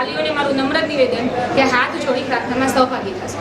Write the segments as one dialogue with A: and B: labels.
A: વાલીઓને મારું નમ્ર નિવેદન કે હાથ જોડી પ્રાર્થનામાં સહભાગી થશે.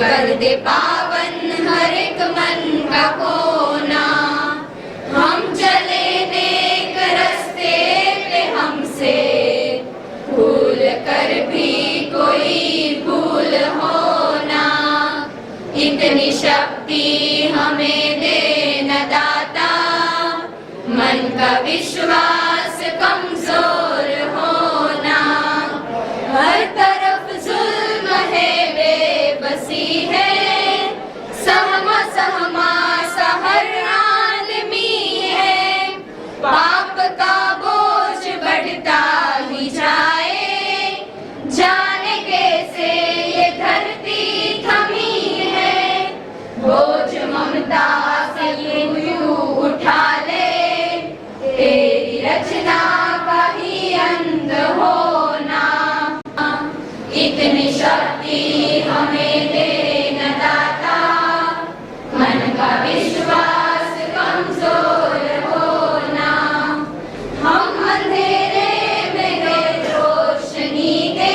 A: कर दे पावन हर एक मन का कोना, हम चले नेक रास्ते पे हमसे भूल कर भी कोई भूल होना, इतनी शक्ति हमें दे न दाता, मन का विश्वास कमजोर होना, हर तरफ जुल्म है बेबसी है, सहमा सहमा सा हर आदमी है, पाप का बोझ बढ़ता ही जाए, जाने कैसे ये धरती थमी है, बोझ ममता से यूं उठा ले, तेरी रचना का ही अंत होना, इतनी शक्ति हमें दे न दाता, मन का विश्वास कमजोर होना, हम अंधेरे में दे रोशनी दे,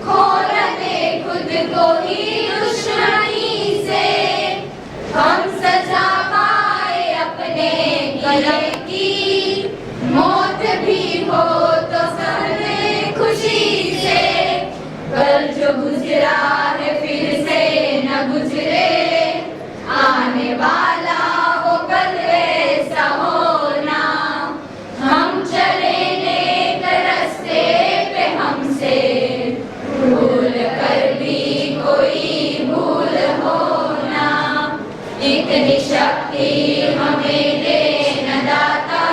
A: खो न दे खुद को ही दुश्मनी से, हम सजा पाए अपने गले की, मौत भी हो तो सहने खुशी से, कल जो गुजरा है फिर से न गुजरे, आने वाला वो कल ऐसा होना, हम चले नेक रास्ते पे हमसे भूल कर भी कोई भूल होना, इतनी शक्ति हमें दे न दाता,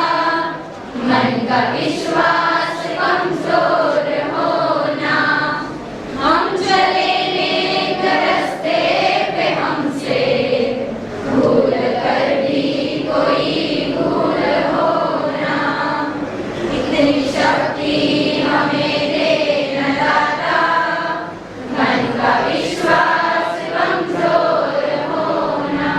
A: मन का विश्वास कमजोर होना, हम चले नेक रास्ते पे हमसे भूल कर भी कोई भूल होना, इतनी शक्ति हमें दे न दाता, मन का विश्वास कमजोर होना.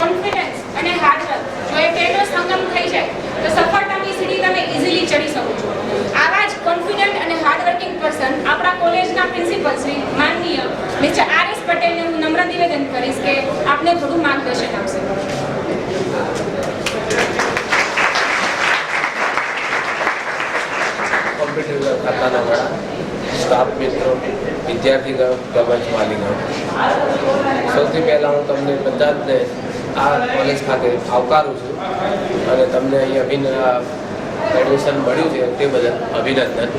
A: કોન્ફિડન્સ અને હાર્ડવર્ક જો એ બેનો સંગમ થઈ જાય તો સફળતાની સીડી તમે ઇઝીલી ચડી શકો છો. આવા જ કોન્ફિડન્ટ અને હાર્ડવર્કિંગ પર્સન આપણા કોલેજના પ્રિન્સિપલ શ્રી માનનીય મિસ્ટર આર.એસ. પટેલને હું નમ્ર નિવેદન કરીશ કે આપને થોડું માર્ગદર્શન આપશે.
B: કોમ્પ્યુટર ખાતાના વડા, સ્ટાફ મિત્રો, વિદ્યાર્થીગણ તેમજ વાલીગણ, સૌથી પહેલાં હું તમને બધા જ આ કોલેજ ખાતે આવકારું છું અને તમને અહીં એડમિશન મળ્યું છે તે બદલ અભિનંદન.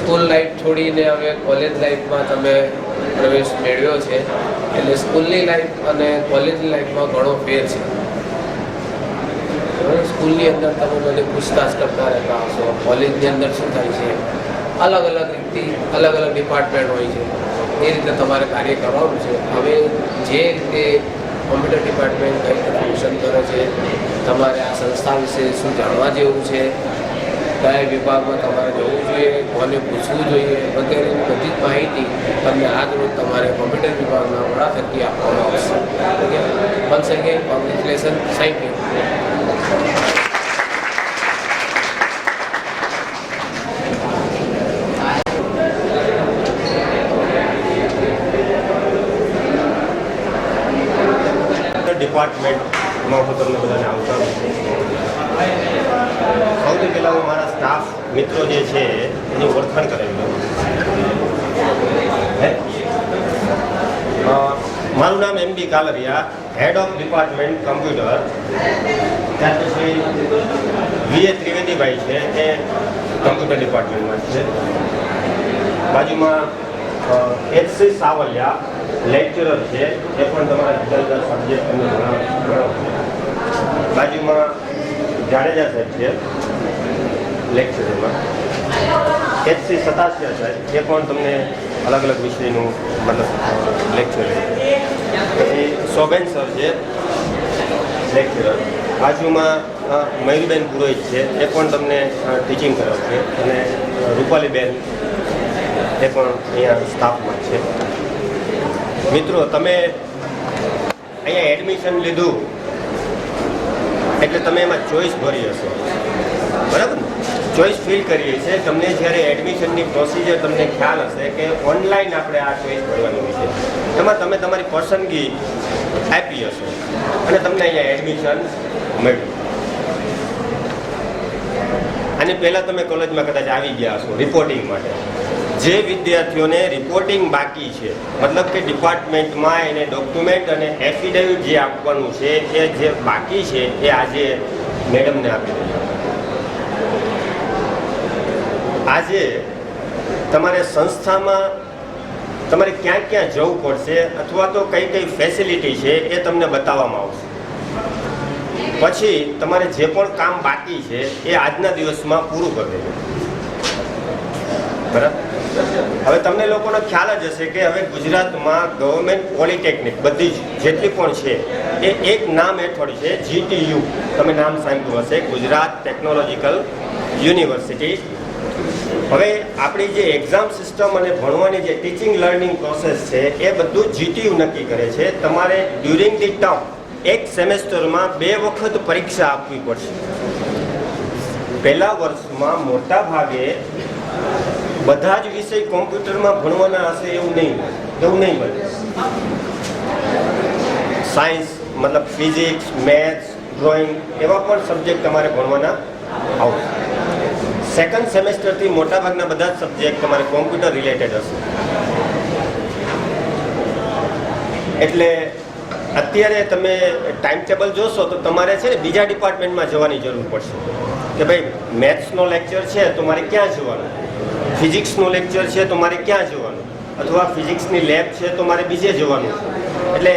B: સ્કૂલ લાઈફ છોડીને હવે કોલેજ લાઈફમાં તમે પ્રવેશ મેળવ્યો છે, એટલે સ્કૂલની લાઈફ અને કોલેજની લાઈફમાં ઘણો ફેર છે. સ્કૂલની અંદર તમે મને પૂછતાછ કરતા રહેતા હશો, કોલેજની અંદર શું થાય છે, અલગ અલગ રીતે અલગ અલગ ડિપાર્ટમેન્ટ હોય છે, એ રીતે તમારે કાર્ય કરવાનું છે. હવે જે રીતે કોમ્પ્યુટર ડિપાર્ટમેન્ટ કઈ રીતે ફંક્શન કરે છે, તમારે આ સંસ્થા વિશે શું જાણવા જેવું છે, કયા વિભાગમાં તમારે જવું જોઈએ, કોને પૂછવું જોઈએ વગેરેની બધી જ માહિતી તમને આજ રોજ તમારે કોમ્પ્યુટર વિભાગના વડા થકી આપવામાં આવશે. Once again congratulation, thank you.
C: ડિપાર્ટમેન્ટમાં હું તમને બધાને આવકારું છું. સૌથી પહેલાં હું મારા સ્ટાફ મિત્રો જે છે એની ઓળખાણ કરાવી દઉં. મારું નામ MB Kalaria, head of department computer. ત્યાર પછી VA ત્રિવેદીભાઈ છે, એ કમ્પ્યુટર ડિપાર્ટમેન્ટમાં છે. બાજુમાં HC સાવલિયા લેક્ચરર છે, એ પણ તમારા જુદા જુદા સબ્જેક્ટ તમને ભણાવો. બાજુમાં જાડેજા સાહેબ છે લેક્ચરમાં. HC સતાસિયા સાહેબ, એ પણ તમને અલગ અલગ વિષયનું મતલબ લેક્ચર છે. પછી શોભેન સર છે લેક્ચરર. બાજુમાં મયુરબેન પુરોહિત છે, એ પણ તમને ટીચિંગ કરાવશે. અને રૂપાલીબેન, એ પણ અહીંયા સ્ટાફમાં છે. મિત્રો, તમે અહીંયા એડમિશન લીધું એટલે તમે એમાં ચોઈસ ભરી હશો, બરાબર ને? ચોઈસ ફિલ કરીએ છીએ. તમને જ્યારે એડમિશનની પ્રોસિજર તમને ખ્યાલ હશે કે ઓનલાઈન આપણે આ ચોઈસ ભરવાની હોય છે, એમાં તમે તમારી પસંદગી આપી હશે અને તમને અહીંયા એડમિશન મળ્યું. અને પહેલાં તમે કોલેજમાં કદાચ આવી ગયા હશો રિપોર્ટિંગ માટે. જે વિદ્યાર્થીઓને રિપોર્ટિંગ બાકી છે, મતલબ કે ડિપાર્ટમેન્ટમાં એને ડોક્યુમેન્ટ અને એફિડેવિટ જે આપવાનું છે એ જે બાકી છે એ આજે મેડમને આપી દીધું. આજે તમારે સંસ્થામાં તમારે ક્યાં ક્યાં જવું પડશે અથવા તો કઈ કઈ ફેસિલિટી છે એ તમને બતાવવામાં આવશે. પછી તમારે જે પણ કામ બાકી છે એ આજના દિવસમાં પૂરું કરી દેવું, બરાબર? હવે તમને લોકોનો ખ્યાલ જ હશે કે હવે ગુજરાતમાં ગવર્મેન્ટ પોલિટેકનિક બધી જ જેટલી પણ છે એ એક નામ હેઠળ છે, GTU. તમે નામ સાંભળ્યું હશે, ગુજરાત ટેકનોલોજીકલ યુનિવર્સિટી. હવે આપણી જે એક્ઝામ સિસ્ટમ અને ભણવાની જે ટીચિંગ લર્નિંગ પ્રોસેસ છે એ બધું GTU નક્કી કરે છે. તમારે ડ્યુરિંગ ધી ટર્મ એક સેમેસ્ટરમાં 2 વખત પરીક્ષા આપવી પડશે. પહેલા વર્ષમાં મોટા ભાગે બધા જ વિષય કોમ્પ્યુટરમાં ભણવાના હશે એવું નહીં બને. સાયન્સ મતલબ ફિઝિક્સ, મેથ્સ, ડ્રોઈંગ એવા પણ સબ્જેક્ટ તમારે ભણવાના આવશે. સેકન્ડ સેમેસ્ટરથી મોટાભાગના બધા જ સબ્જેક્ટ તમારે કોમ્પ્યુટર રિલેટેડ હશે. એટલે અત્યારે તમે ટાઈમ ટેબલ જોશો તો તમારે છે ને બીજા ડિપાર્ટમેન્ટમાં જવાની જરૂર પડશે કે ભાઈ મેથ્સનો લેક્ચર છે તો મારે ક્યાં જવાનું, ફિઝિક્સનો લેક્ચર છે તો મારે ક્યાં જવાનું, અથવા ફિઝિક્સની લેબ છે તો મારે બીજે જવાનું. એટલે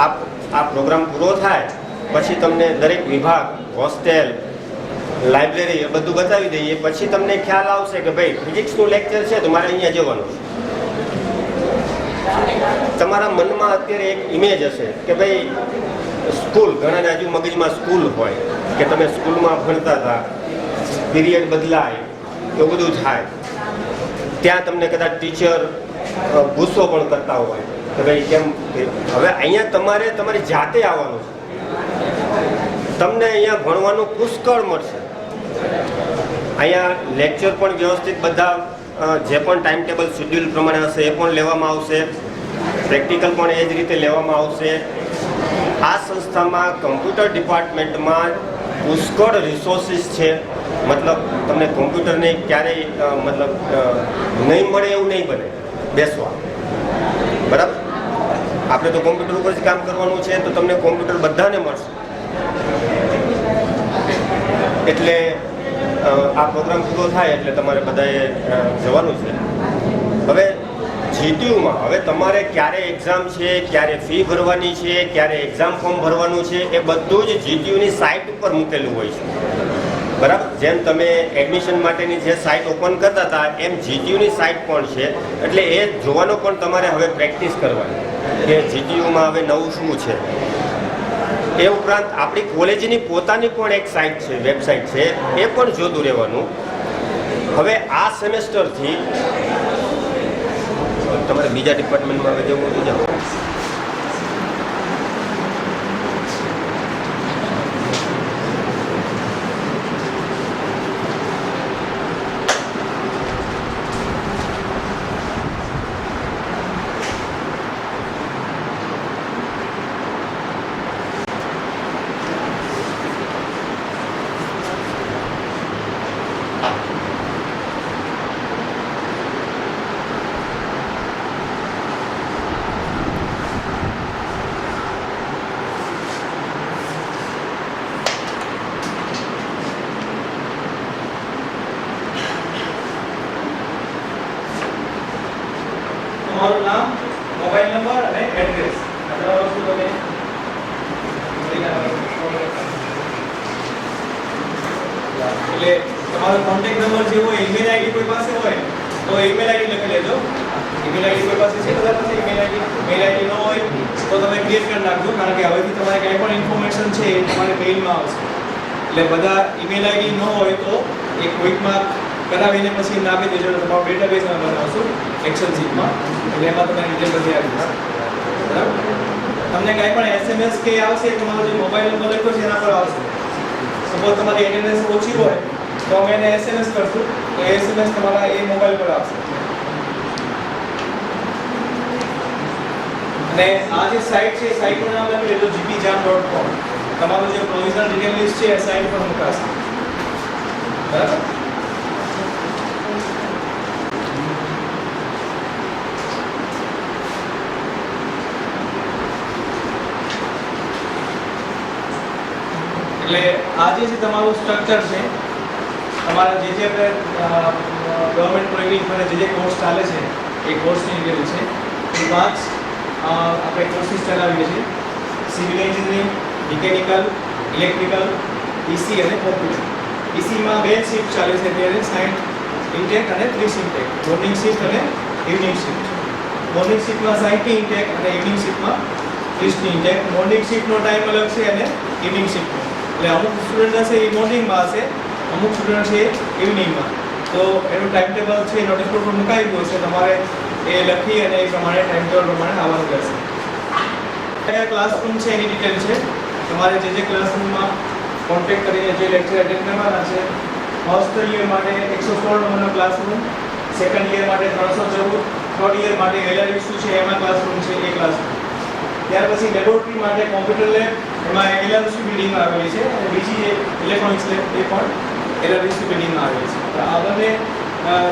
C: આ પ્રોગ્રામ પૂરો થાય પછી તમને દરેક વિભાગ, હોસ્ટેલ, લાઇબ્રેરી એ બધું બતાવી દઈએ. પછી તમને ખ્યાલ આવશે કે ભાઈ ફિઝિક્સનું લેક્ચર છે તો મારે અહીંયા જવાનું. તમારા મનમાં અત્યારે એક ઇમેજ હશે કે ભાઈ સ્કૂલ, ઘણાને હજુ મગજમાં સ્કૂલ હોય કે તમે સ્કૂલમાં ભણતા હતા, પીરિયડ બદલાય, એવું બધું થાય. ત્યાં તમને કદાચ ટીચર ગુસ્સો પણ કરતા હોય કે ભાઈ કેમ. હવે અહીંયા તમારે તમારી જાતે આવવાનું છે. તમને અહીંયા ભણવાનું પુષ્કળ મળશે. અહીંયા લેક્ચર પણ વ્યવસ્થિત બધા જે પણ ટાઈમ ટેબલ શેડ્યુલ પ્રમાણે હશે એ પણ લેવામાં આવશે. પ્રેક્ટિકલ પણ એ જ રીતે લેવામાં આવશે. આ સંસ્થામાં કમ્પ્યુટર ડિપાર્ટમેન્ટમાં પુષ્કળ રિસોર્સિસ છે. મતલબ તમને કોમ્પ્યુટરને ક્યારેય મતલબ નહીં મળે એવું નહીં બને બેસવા, બરાબર? આપણે તો કોમ્પ્યુટર ઉપર જ કામ કરવાનું છે તો તમને કોમ્પ્યુટર બધાને મળશે. એટલે આ પ્રોગ્રામ પૂરો થાય એટલે તમારે બધાએ જવાનું છે. હવે જીટીયુમાં હવે તમારે ક્યારે એક્ઝામ છે, ક્યારે ફી ભરવાની છે, ક્યારે એક્ઝામ ફોર્મ ભરવાનું છે, એ બધું જ જીટીયુની સાઇટ ઉપર મૂકેલું હોય છે. બરાબર, જેમ તમે એડમિશન માટેની જે સાઇટ ઓપન કરતા હતા એમ જીટીયુની સાઇટ પણ છે. એટલે એ જોવાનો પણ તમારે હવે પ્રેક્ટિસ કરવાની કે જીટીયુમાં હવે નવું શું છે. એ ઉપરાંત આપણી કોલેજની પોતાની પણ એક સાઇટ છે, વેબસાઇટ છે, એ પણ જોતું રહેવાનું. હવે આ સેમેસ્ટરથી તમારે બીજા ડિપાર્ટમેન્ટમાં હવે જવું તો જાઓ.
D: તમારું નામ, મોબાઈલ નંબર અને એડ્રેસ આ ત્રણ વસ્તુ તમે એટલે તમારો કોન્ટેક્ટ નંબર જે હોય, ઈમેલ આઈડી કોઈ પાસે હોય તો ઈમેલ આઈડી લખી લેજો. ઈમેલ આઈડી કોઈ પાસે છે, બધા પાસે ઈમેલ આઈડી ન હોય તો તમે ક્રિએટ કરી નાખજો, કારણ કે હવેથી તમારે કંઈ પણ ઇન્ફોર્મેશન છે એ તમારે મેઇલમાં આવશે. એટલે બધા ઈમેલ આઈડી ન હોય તો એક ક્વિકમાં કરાવીને પછી નાખી દેજો, તમારો ડેટાબેઝમાં બનાવશો એક્સેલ શીટમાં. એટલે એમાં તમે ડિટેલ બધી આવી જશે. બરાબર, તમને કાંઈ પણ એસએમએસ કે આવશે, તમારો જે મોબાઈલ નંબર લખ્યો છે એના પર આવશે. સપોઝ તમારી એટેન્ડન્સ ઓછી હોય તો અમે એને એસએમએસ કરશું, તો એસએમએસ તમારા એ મોબાઈલ પર આવશે. અને આ જે સાઇટ છે, સાઇટનું નામ લખી લેજો gpjam.com. તમારું જે પ્રોવિઝનલ ડિટેલ લિસ્ટ છે એ સાઇટ પર મુકાશે. બરાબર, એટલે આ જે છે તમારું સ્ટ્રક્ચર છે, તમારા જે ગવર્મેન્ટ પ્રોગ્રામ પર જે કોર્સ ચાલે છે એ કોર્સની ડિટેલ છે. એ 5 આપણે કોર્સીસ ચલાવીએ છીએ: civil engineering, mechanical, electrical, EC અને કોમ્પ્યુટર. ઈસીમાં 2 શિફ્ટ ચાલે છે અત્યારે, 60 ઇન્ટેક અને 30 ઇન્ટેક, મોર્નિંગ શિફ્ટ અને ઇવનિંગ શિફ્ટ. મોર્નિંગ શિફ્ટમાં 60 ઇન્ટેક અને ઇવનિંગ શિફ્ટમાં 30 ઇન્ટેક. મોર્નિંગ શિફ્ટનો ટાઈમ અલગ છે અને ઇવનિંગ શિફ્ટનો, એટલે અમુક સ્ટુડન્ટ હશે એ મોર્નિંગમાં હશે, અમુક સ્ટુડન્ટ છે ઇવનિંગમાં. તો એનું ટાઈમ ટેબલ છે નોટિસ બોર્ડ પર મુકાઈ ગયું છે, તમારે એ લખી અને એ પ્રમાણે ટાઈમ ટેબલ પ્રમાણે આવવાનું રહેશે. કયા ક્લાસરૂમ છે એની ડિટેલ છે, તમારે જે ક્લાસરૂમમાં કોન્ટેક્ટ કરીને જે લેક્ચર અટેન્ડ કરવાના છે. ફર્સ્ટ યર માટે 116 નંબરનો ક્લાસરૂમ, સેકન્ડ યર માટે 314, થર્ડ યર માટે LRSU છે એમાં ક્લાસરૂમ છે, એ ક્લાસરૂમ. ત્યાર પછી લેબોરેટરી માટે કોમ્પ્યુટર લેબ, એમાં LRSU બિલ્ડિંગમાં આવેલી છે, અને બીજી ઇલેક્ટ્રોનિક્સ લેબ એ પણ LRSU બિલ્ડિંગમાં આવેલી છે. તો આ બંને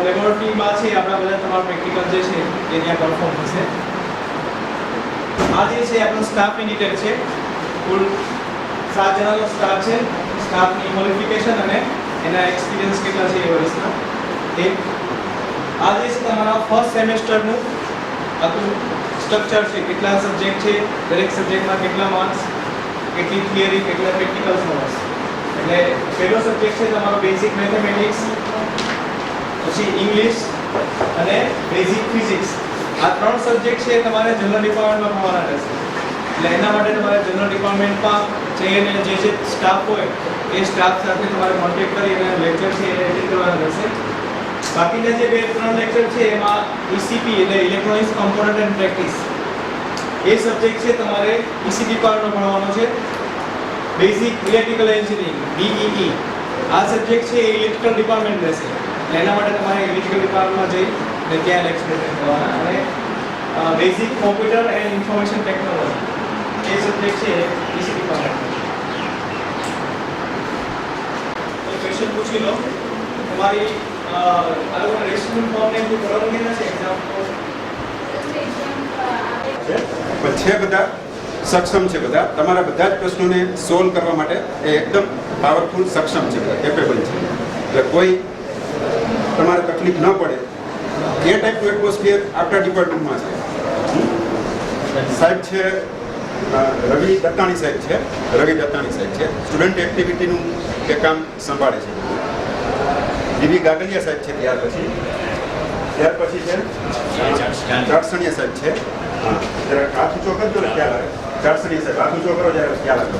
D: લેબોરેટરીમાં છે આપણા બધા તમારા પ્રેક્ટિકલ જે છે એ ત્યાં પરફોર્મ થશે. આ જે છે આપણો સ્ટાફની ડિટેલ છે. કુલ 7 જણાનો સ્ટાફ છે. સ્ટાફની ક્વોલિફિકેશન અને એના એક્સપિરિયન્સ કેટલા છે એ વર્ષના. આ જે છે તમારા ફર્સ્ટ સેમેસ્ટરનું આખું સ્ટ્રક્ચર છે, કેટલા સબ્જેક્ટ છે, દરેક સબ્જેક્ટમાં કેટલા માર્ક્સ, કેટલી થિયરી, કેટલા પ્રેક્ટિકલ્સ મળશે. એટલે પહેલો સબ્જેક્ટ છે તમારો બેઝિક મેથેમેટિક્સ, પછી ઇંગ્લિશ અને બેઝિક ફિઝિક્સ. આ 3 સબ્જેક્ટ છે તમારે જનરલ ડિપાર્ટમેન્ટમાં ભણવાના રહેશે. એટલે એના માટે તમારે જનરલ ડિપાર્ટમેન્ટમાં જઈને જે સ્ટાફ હોય એ સ્ટાફ સાથે તમારે કોન્ટેક્ટ કરી અને લેક્ચર છે એ એટેન્ડ કરવાના રહેશે. બાકીના જે 2-3 લેક્ચર છે એમાં ECP એટલે electronics component and practice A subject છે તમારે ECP પાર્ટનો ભણવાનો છે. બેઝિક ઇલેક્ટ્રિકલ એન્જિનિયરિંગ BEE આ સબ્જેક્ટ છે એ ઇલેક્ટ્રિકલ ડિપાર્ટમેન્ટ રહેશે. એટલે એના માટે તમારે ઇલેક્ટ્રિકલ ડિપાર્ટમેન્ટમાં જઈ અને ત્યાં લેક્ચર એટેન્ડ કરવાના. અને basic computer and information technology A subject છે ECP પાર્ટમેન્ટ. તો ક્વેશ્ચન પૂછી લો. તમારી આ લોકો રેસ્યુમ ફોર્મ ને બધું ભરવાનું કે નથી એક્ઝામ
E: પણ છે બધા સક્ષમ છે, બધા તમારા બધા જ પ્રશ્નોને સોલ્વ કરવા માટે એ એકદમ પાવરફુલ સક્ષમ છે, બધા કેપેબલ છે. એટલે કોઈ તમારે તકલીફ ન પડે એ ટાઈપનું એટમોસ્ફિયર આપણા ડિપાર્ટમેન્ટમાં છે. સાહેબ છે રવિ દત્તાણી સાહેબ છે સ્ટુડન્ટ એક્ટિવિટીનું એ કામ સંભાળે છે. દીવી ગાગલિયા સાહેબ છે ત્યાર પછી છે ચારસણિયા સાહેબ છે. હા જરા હાથ ઊંચો કરજો ને ખ્યાલ આવે. ચારસણિયા સાહેબ હાથ ઊંચો કરો જ્યારે ખ્યાલ આવે.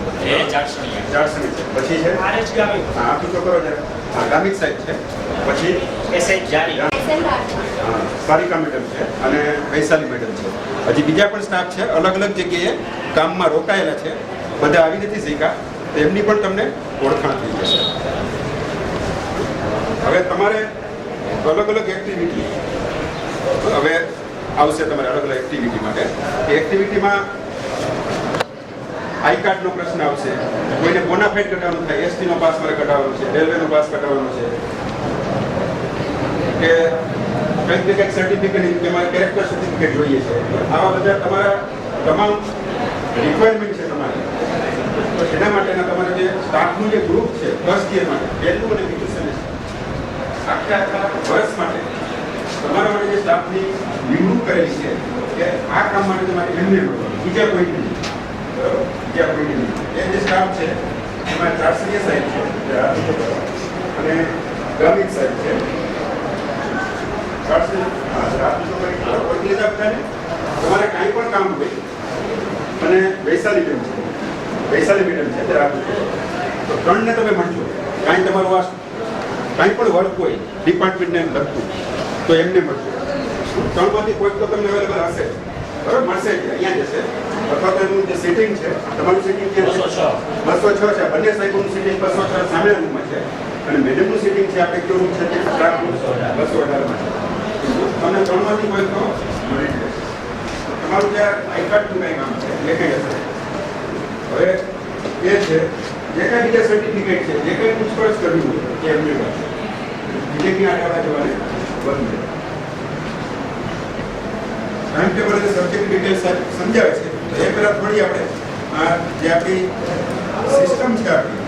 E: ચારસણિયા સાહેબ પછી છે હાથ ઊંચો કરો જ્યારે. હા ગામિત સાહેબ છે. પછી સારિકા મેડમ છે અને વૈશાલી મેડમ છે. હજી બીજા પણ સ્ટાફ છે અલગ અલગ જગ્યાએ કામમાં રોકાયેલા છે. બધા આવી નથી શીખ્યા તો એમની પણ તમને ઓળખાણ થઈ જશે. હવે તમારે અલગ અલગ એક્ટિવિટી હવે આવશે તમારે અલગ અલગ એક્ટિવિટી માટે. એ એક્ટિવિટીમાં આઈ કાર્ડનો પ્રશ્ન આવશે. કોઈને બોનાફાઇડ કઢાવવાનું થાય, એસટીનો પાસ મારે કઢાવવાનો છે, રેલવેનો પાસ કઢાવવાનો છે કે કંઈક ને કંઈક સર્ટિફિકેટ કે મારે કેરેક્ટર સર્ટિફિકેટ જોઈએ છે. આવા બધા તમારા તમામ રિક્વાયરમેન્ટ છે તમારી. તો એના માટેના તમારા જે સ્ટાફનું જે ગ્રુપ છે ફર્સ્ટ યર માટે પહેલું અને બીજું સેમેસ્ટર આખા વર્ષ માટે તમારા માટે જે સ્ટાફની નિમણૂક કરેલી છે કે આ કામ માટે તમારે એમને બીજા કોઈ નહીં. બરાબર? બીજા કોઈ નહીં. એ જે સ્ટાફ છે એમાં ચારસણીયા સાહેબ છે અને ગામિત સાહેબ છે. તમારે કાંઈ પણ કામ હોય અને વૈશાલી મેડમ છે તો ત્રણને તમે મળજો. કાંઈ તમારું આ કાંઈ પણ વર્ક હોય ડિપાર્ટમેન્ટને લગતું તો એમને મળજો. ત્રણમાંથી કોઈક તો તમને અવેલેબલ હશે. બરાબર? મળશે જ અહીંયા જશે અથવા તો એનું જે સિટિંગ છે તમારું સિટિંગ ક્યાં છે 206 છે. બંને સાહેબનું સિટિંગ 206 સામેના રૂમમાં છે અને મેડમનું સિટિંગ છે આપણે કેવું છે કે 218 માં છે. તમને ત્રણમાંથી કોઈ તો મળી જશે. તમારું જે આઈ કાર્ડનું કંઈ કામ છે એ કંઈ હશે. હવે એ છે જે કાંઈ બીજા સર્ટિફિકેટ છે જે કંઈ પૂછપરછ કરવી હોય એ એમની પાસે બીજે ક્યાં આગળ જવાને બંધ છે. ટાઈમ ટેબલ અને સબ્જેક્ટ ડિટેલ્સ સમજાવે છે તો એ પહેલાં થોડી આપણે આ જે આપણી સિસ્ટમ છે આપણી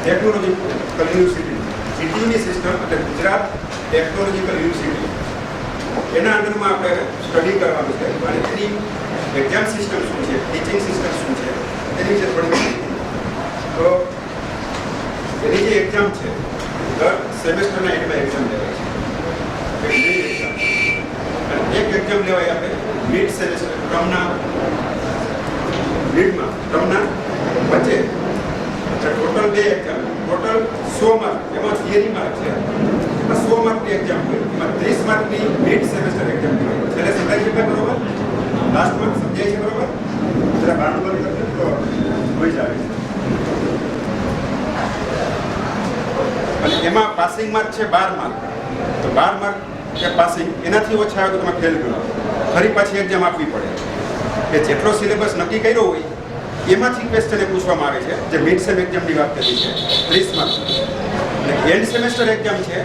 E: ટેકનોલોજીકલ યુનિવર્સિટી જીટીયુની સિસ્ટમ એટલે ગુજરાત ટેકનોલોજીકલ યુનિવર્સિટી એના અંદરમાં આપણે સ્ટડી કરવાનું છે અને એની એક્ઝામ સિસ્ટમ શું છે, ટીચિંગ સિસ્ટમ શું છે એની વિશે થોડી માહિતી. તો એની જે એક્ઝામ છે દર સેમેસ્ટરના એન્ડમાં એક્ઝામ લેવાય છે. અને એક એક્ઝામ લેવાય આપણે મિડ સેમેસ્ટર ટર્મના વચ્ચે. ટોટલ 2 એક્ઝામ ટોટલ 100 માર્ક એમાં થિયરી માર્ક છે. 100 માર્કની એક્ઝામ હોય એમાં 30 માર્કની મિડ સેમેસ્ટર એક્ઝામ હોય. એટલે સમજાય છે બરોબર? લાસ્ટમાં સમજાય છે બરોબર? જરા બારનું બંધ કરજો તો હોઈ જાય. અને એમાં પાસિંગ માર્ક છે 12 માર્ક. તો 12 માર્ક કે પાસિંગ એનાથી ઓછા આવે તો તમે ફેલ ગણો. ફરી પાછી એક્ઝામ આપવી પડે કે જેટલો સિલેબસ નક્કી કર્યો હોય એમાંથી ક્વેશ્ચન પૂછવામાં આવે છે. જે મિડ સેમ એક્ઝામની વાત કરી છે 30 માર્ક અને એન્ડ સેમેસ્ટર એક્ઝામ છે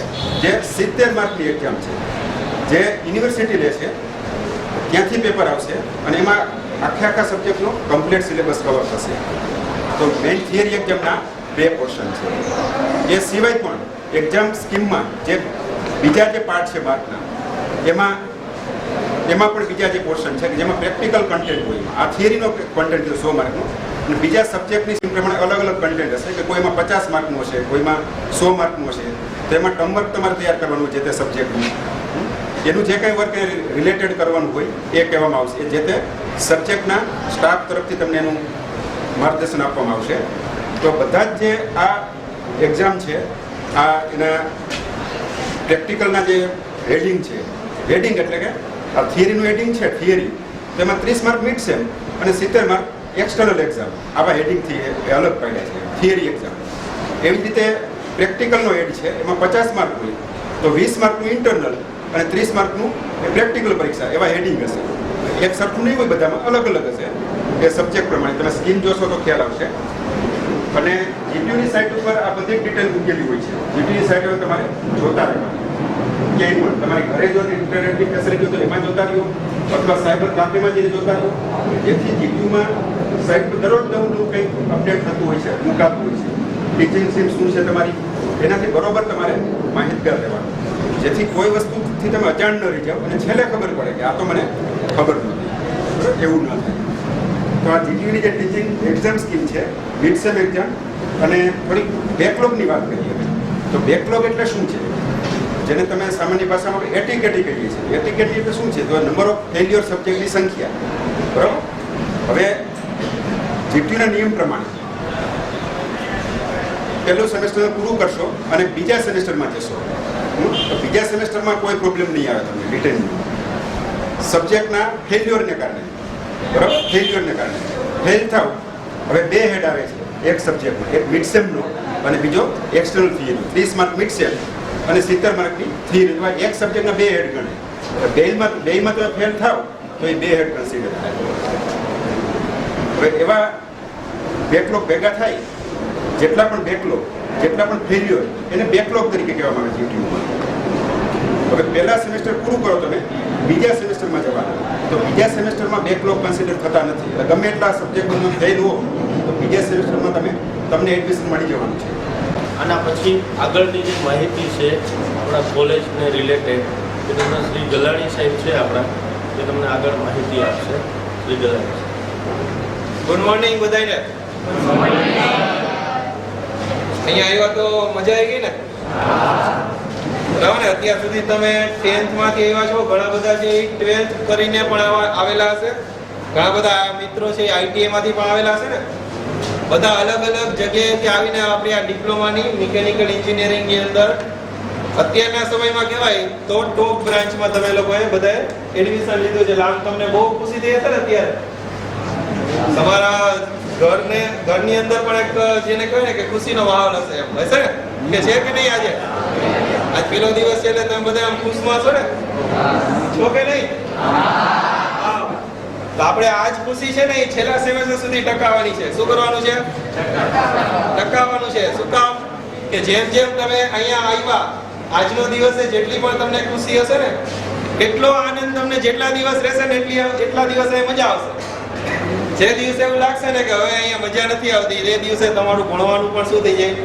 E: જે 70 માર્કની એક્ઝામ છે જે યુનિવર્સિટી લે છે. ત્યાંથી પેપર આવશે અને એમાં આખા સબ્જેક્ટનો કમ્પ્લીટ સિલેબસ કવર થશે. તો મેઇન થિયરી એક્ઝામના 2 પોર્શન છે. એ સિવાય પણ એક્ઝામ સ્કીમમાં જે બીજા જે પાર્ટ છે માર્કના એમાં પણ બીજા જે પોર્શન છે કે જેમાં પ્રેક્ટિકલ કન્ટેન્ટ હોય. આ થિયરીનો કન્ટેન્ટ છે 100 માર્કનો અને બીજા સબ્જેક્ટની સ્કીમ પ્રમાણે અલગ અલગ કન્ટેન્ટ હશે કે કોઈમાં 50 માર્કનું હશે, કોઈમાં 100 માર્કનું હશે. તો એમાં ટર્મ વર્ક તમારે તૈયાર કરવાનું છે તે સબ્જેક્ટનું. એનું જે કંઈ વર્ક રિલેટેડ કરવાનું હોય એ કહેવામાં આવશે. જે તે સબ્જેક્ટના સ્ટાફ તરફથી તમને એનું માર્ગદર્શન આપવામાં આવશે. તો બધા જ જે આ એક્ઝામ છે આ એના પ્રેક્ટિકલના જે હેડિંગ છે, હેડિંગ એટલે કે આ થિયરીનું હેડિંગ છે થિયરી, તેમાં 30 માર્ક મિડ સેમ અને 70 માર્ક એક્સટર્નલ એક્ઝામ આવા હેડિંગથી એ અલગ પાડ્યા છે થિયરી એક્ઝામ. એવી જ રીતે પ્રેક્ટિકલનો હેડ છે એમાં 50 માર્ક હોય તો 20 માર્કનું ઇન્ટરનલ અને 30 માર્કનું પ્રેક્ટિકલ પરીક્ષા એવા હેડિંગ હશે. એક સરખું નહીં હોય, બધામાં અલગ અલગ હશે. એ સબ્જેક્ટ પ્રમાણે તમે સ્કીમ જોશો તો ખ્યાલ આવશે. અને જીટીયુની સાઇટ ઉપર આ બધી ડિટેલ મૂકેલી હોય છે. જીટીયુની સાઇટ ઉપર તમારે જોતા રહેવાનું. ક્યાંય પણ તમારી ઘરે જો ઇન્ટરનેટની ફેસિલિટી હોય તો એમાં જોતા રહ્યો અથવા સાયબર કાફેમાં જઈને જોતા રહ્યો. જેથી જીટીયુમાં સાઇટ પર દરરોજ નવું કંઈક અપડેટ થતું હોય છે, મુકાતું હોય છે. ટીચિંગ સ્કીમ શું છે તમારી, એનાથી બરોબર તમારે માહિતગાર રહેવાનું, જેથી કોઈ વસ્તુથી તમે અજાણ ન રહી જાઓ અને છેલ્લે ખબર પડે કે આ તો મને ખબર નહોતી. બરાબર, એવું ન થાય. તો આ જીટીયુની જે ટીચિંગ એક્ઝામ સ્કીમ છે, મિડ સેમ એક્ઝામ અને થોડીક બેકલોગની વાત કરીએ તો બેકલોગ એટલે શું છે, જેને તમે સામાન્ય ભાષામાં એટીકેટી કહીએ છીએ. એટીકેટી એટલે શું છે? તો નંબર ઓફ ફેલ્યોર સબ્જેક્ટની સંખ્યા. બરાબર. હવે જીટીયુના નિયમ પ્રમાણે પહેલું સેમેસ્ટર પૂરું કરશો અને બીજા સેમેસ્ટરમાં જશો તો બીજા સેમેસ્ટરમાં કોઈ પ્રોબ્લેમ નહીં આવે તમને રિટેનની સબ્જેક્ટના ફેલ્યોરને કારણે. બરાબર, ફેલ્યોરને કારણે ફેલ થાવ. હવે 2 હેડ આવે છે એક સબ્જેક્ટનો, એક મિડ સેમનો અને બીજો external theory. 30 mark mid sem અને 70 માર્કની થિયરી. એવા એક સબ્જેક્ટના 2 હેડ ગણે. બેમાં તમે ફેલ થાવ તો એ 2 હેડ કન્સિડર થાય. હવે એવા બેકલોગ ભેગા થાય, જેટલા પણ બેકલોગ, જેટલા પણ ફેલ્યોર, એને બેકલોગ તરીકે કહેવામાં આવે છે જીટીયુમાં. હવે પહેલા સેમેસ્ટર પૂરું કરો તમે, બીજા સેમેસ્ટરમાં જવાના તો બીજા સેમેસ્ટરમાં બેકલોગ કન્સિડર થતા નથી. એટલે ગમે એટલા સબ્જેક્ટમાં ફેલ હો તો બીજા સેમેસ્ટરમાં તમને એડમિશન મળી જવાનું છે.
F: આના પછી આગળની જે માહિતી છે આપણા કોલેજને રિલેટેડ એ તમને શ્રી ગલાણી સાહેબ છે આપણા, એ તમને આગળ માહિતી આપશે. શ્રી ગલાણી
G: ગુડ મોર્નિંગ બધાને. અહીંયા આવ્યા તો મજા આવી ગઈ ને? બરાબર ને? અત્યાર સુધી તમે 10th માંથી આવ્યા છો, ઘણા બધા છે 12th કરીને પણ આવેલા હશે, ઘણા બધા મિત્રો છે ITI માંથી પણ આવેલા હશે ને. બધા અલગ અલગ જગ્યાએથી આવીને આપણી આ ડિપ્લોમાની મિકેનિકલ એન્જિનિયરિંગની અંદર અત્યારના સમયમાં કહેવાય તો ટોપ બ્રાન્ચમાં તમે લોકોએ બધાએ એડમિશન લીધું છે. આમ તમને બહુ ખુશી થઈ હશે ને અત્યારે? તમારા ઘરની અંદર પણ એક જેને કહેવાય ને કે ખુશીનો માહોલ હશે, એમ હશે ને? કે છે કે નહીં? આજ પહેલો દિવસ છે એટલે તમે બધા આમ ખુશમાં છો ને? છો કે નહીં? તો આપણે આજ ખુશી છે ને એ છેલ્લા સેમેસ્ટર સુધી ટકાવવાની છે. શું કરવાનું છે? ટકાવવાનું છે. શું કામ? કે જેમ જેમ તમે અહીંયા આવ્યા આજનો દિવસે જેટલી પણ તમને ખુશી હશે ને, એટલો આનંદ તમને જેટલા દિવસ રહેશે ને એટલા દિવસે મજા આવશે. જે દિવસે એવું લાગશે ને કે હવે અહીંયા મજા નથી આવતી, એ દિવસે તમારું ભણવાનું પણ શું થઈ જાય?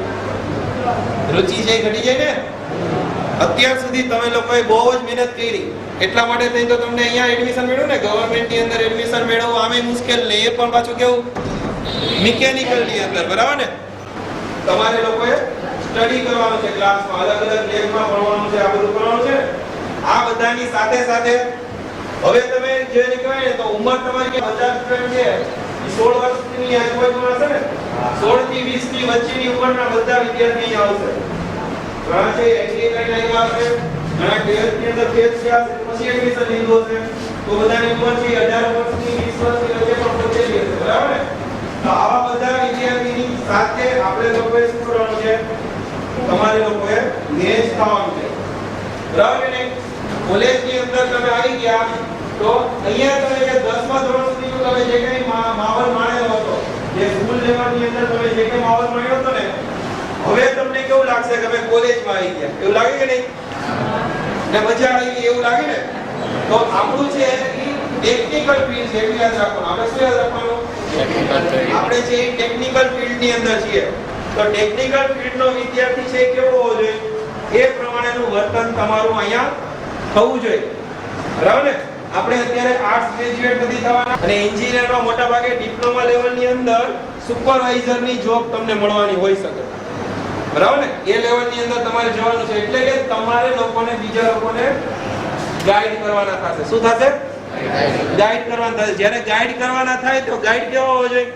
G: રુચિ છે ઘટી જાય ને. અત્યાર સુધી તમે લોકોએ બહુ જ મહેનત કરી, એટલા માટે થઈ તો તમને અહીંયા એડમિશન મેળવ્યું ને. ગવર્મેન્ટની અંદર એડમિશન મેળવવું આમે મુશ્કેલ નહીં, એ પણ પાછું કેવું મિકેનિકલની અંદર. બરાબર ને? તમારે લોકોએ સ્ટડી કરવાનું છે, ક્લાસમાં અલગ અલગ લેબમાં ભણવાનું છે, આ બધું કરવાનું છે. આ બધાની સાથે સાથે હવે તમે જે કહેવાય ને તો ઉંમર તમારી કે 50 સ્ટુડન્ટ છે, 16 વર્ષની આજુબાજુમાં હશે ને. 16 થી 20 ની વચ્ચેની ઉંમરના બધા વિદ્યાર્થી અહીંયા આવશે. ઘણા છે એન્ટ્રી કરીને આવ્યા હશે, ઘણા 12th ની અંદર ફેલ થયા હશે, પછી એડમિશન લીધું હશે. તો બધાની ઉંમર છે 18 વર્ષની 20 વર્ષની વચ્ચે પણ પહોંચેલી હશે. બરાબર ને? તો આવા બધા વિદ્યાર્થીની સાથે આપણે લોકોએ શું કરવાનું છે? તમારે લોકોએ મેચ થવાનું છે. બરાબર ને? કોલેજની અંદર તમે આવી ગયા તો અહીંયા તમે જે 10મા ધોરણ સુધીનું તમે જે કંઈ માહોલ માણ્યો હતો, જે સ્કૂલ લેવલની અંદર તમે જે કંઈ માહોલ માણ્યો હતો ને, હવે તમને કેવું લાગશે કે અમે કોલેજમાં આવી ગયા? એવું લાગે કે નહીં? ને મજા આવી એવું લાગે ને? તો આપણું છે ટેકનિકલ ફીલ્ડ છે, એટલું યાદ રાખવાનું. આપણે શું યાદ રાખવાનું? આપણે છે ટેકનિકલ ફીલ્ડની અંદર છીએ. તો ટેકનિકલ ફીલ્ડનો વિદ્યાર્થી છે કેવો હોવો જોઈએ? એ પ્રમાણેનું વર્તન તમારું અહીંયા થવું જોઈએ. બરાબર ને? આપણે અત્યારે આર્ટ્સ ગ્રેજ્યુએટ નથી થવાના અને એન્જિનિયરમાં મોટા ભાગે ડિપ્લોમા લેવલની અંદર સુપરવાઇઝરની જોબ તમને મળવાની હોઈ શકે. બરાબર ને? એ લેવલની અંદર તમારે જવાનું છે, એટલે કે તમારે લોકોને બીજા લોકોને ગાઈડ કરવાના થશે. શું થશે? ગાઈડ કરવાના થશે. જ્યારે ગાઈડ કરવાના થાય તો ગાઈડ કેવો હોવો જોઈએ?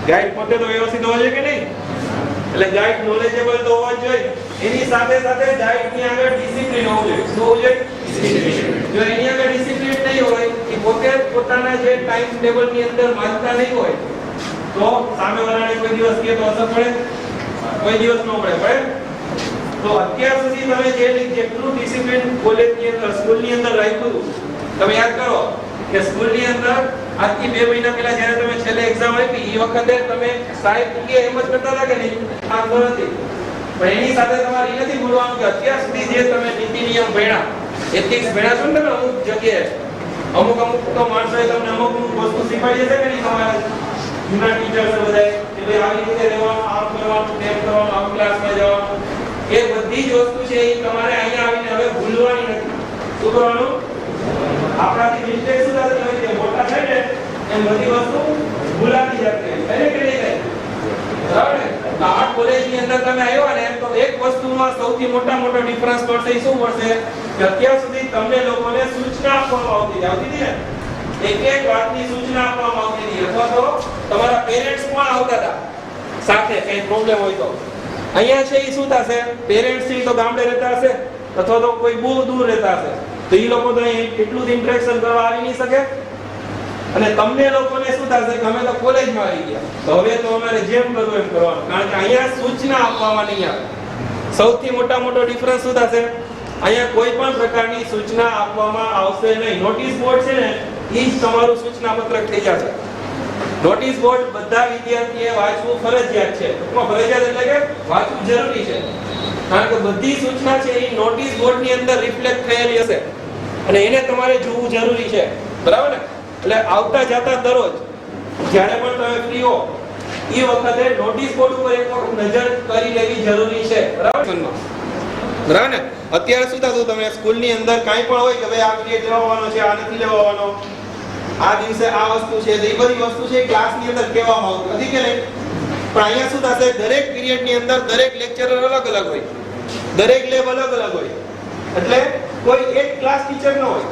G: ગાઈડ પોતે તો વ્યવસ્થિત હોવો જોઈએ કે નહીં? એટલે ગાઈડ નોલેજેબલ તો હોવો જ જોઈએ. એની સાથે સાથે ગાઈડની આગળ ડિસિપ્લિન હોવું જોઈએ. શું હોવું જોઈએ? જો એની આગળ ડિસિપ્લિન નહીં હોય, એ પોતે પોતાના જે ટાઈમ ટેબલની અંદર માનતા નહીં હોય તો સામેવાળાને કોઈ દિવસ કે તો અસર પડે? કોઈ દિવસ ન પડે. પડે? તો અત્યાર સુધી તમે જેટલું ડિસિપ્લિન કોલેજની અંદર સ્કૂલની અંદર રાખ્યું તમે યાદ કરો કે સ્કૂલની અંદર આજથી 2 મહિના પહેલા જ્યારે તમે છેલ્લે એક્ઝામ આપી એ વખતે તમે સાહેબ કે એમ જ કરતા હતા કે નહીં? વાંધો નથી, પણ એની સાથે તમારે એ નથી ભૂલવાનું કે અત્યાર સુધી જે તમે નીતિ નિયમ ભણ્યા, એથિક્સ ભણ્યા છો ને તમે અમુક જગ્યાએ, અમુક તો માણસોએ તમને અમુક વસ્તુ શીખવાડી હશે કે નહીં? તમારા જૂના ટીચર્સ બધાએ ભાઈ આવી રીતે રહેવાનું, આમ કરવાનું, તેમ કરવાનું, આમ ક્લાસમાં જવાનું, એ બધી જ વસ્તુ છે એ તમારે અહીંયા આવીને હવે ભૂલવાની નથી. શું કરવાનું? આપણાથી મિસ્ટેક શું થતી હોય કે મોટા થાય ને એમ બધી વસ્તુ ભૂલાતી જતી હોય. એને કે નહીં થાય? બરાબર ને? તો આ કોલેજની અંદર તમે આવ્યા ને તો એક વસ્તુમાં સૌથી મોટો ડિફરન્સ પડશે. એ શું પડશે કે અત્યાર સુધી તમને લોકોને સૂચના આપવામાં આવતી હતી ને, એક વાતની સૂચના આપવામાં આવતી હતી, અથવા તો તમારા પેરેન્ટ્સ પણ આવતા હતા સાથે કઈ પ્રોબ્લેમ હોય તો. અહીંયા છે એ શું થશે, પેરેન્ટ્સ થી તો ગામડે રહેતા હશે અથવા તો કોઈ બહુ દૂર રહેતા હશે, તો એ લોકો તો અહીં એટલું ઇન્ટરેક્શન કરવા આવી નહીં શકે. અને તમને લોકોને શું થશે કે અમે તો કોલેજમાં આવી ગયા, તો હવે તો અમારે જેમ કરવું એમ કરવાનું, કારણ કે અહીંયા સૂચના આપવામાં નહીં આવે. સૌથી મોટો ડિફરન્સ શું થશે, અહીંયા કોઈ પણ પ્રકારની સૂચના આપવામાં આવશે નહીં. નોટિસ બોર્ડ છે ને એ જ તમારું સૂચના પત્રક થઈ જશે. નોટિસ બોર્ડ બધા વિદ્યાર્થીએ વાંચવું ફરજિયાત છે. ટૂંકમાં ફરજિયાત એટલે કે વાંચવું જરૂરી છે, કારણ કે બધી સૂચના છે એ નોટિસ બોર્ડની અંદર રિફ્લેક્ટ થયેલી હશે અને એને તમારે જોવું જરૂરી છે. બરાબર ને? એટલે આવતા જતા દરરોજ જ્યારે પણ તમે ફ્રી હો એ વખતે નોટિસ બોર્ડ ઉપર એક વખત નજર કરી લેવી જરૂરી છે. બરાબર ને? અત્યારે શું થતું, તમે સ્કૂલની અંદર કાંઈ પણ હોય કે ભાઈ આ પીરિયડ લેવાનો છે, આ નથી લેવાનો, આ દિવસે આ વસ્તુ છે, એ બધી વસ્તુ છે ક્લાસની અંદર કહેવામાં આવતું નથી કે નહીં? પણ અહીંયા શું થશે, દરેક પીરિયડની અંદર દરેક લેક્ચરર અલગ અલગ હોય, દરેક લેબ અલગ અલગ હોય, એટલે કોઈ એક ક્લાસ ટીચર ન હોય.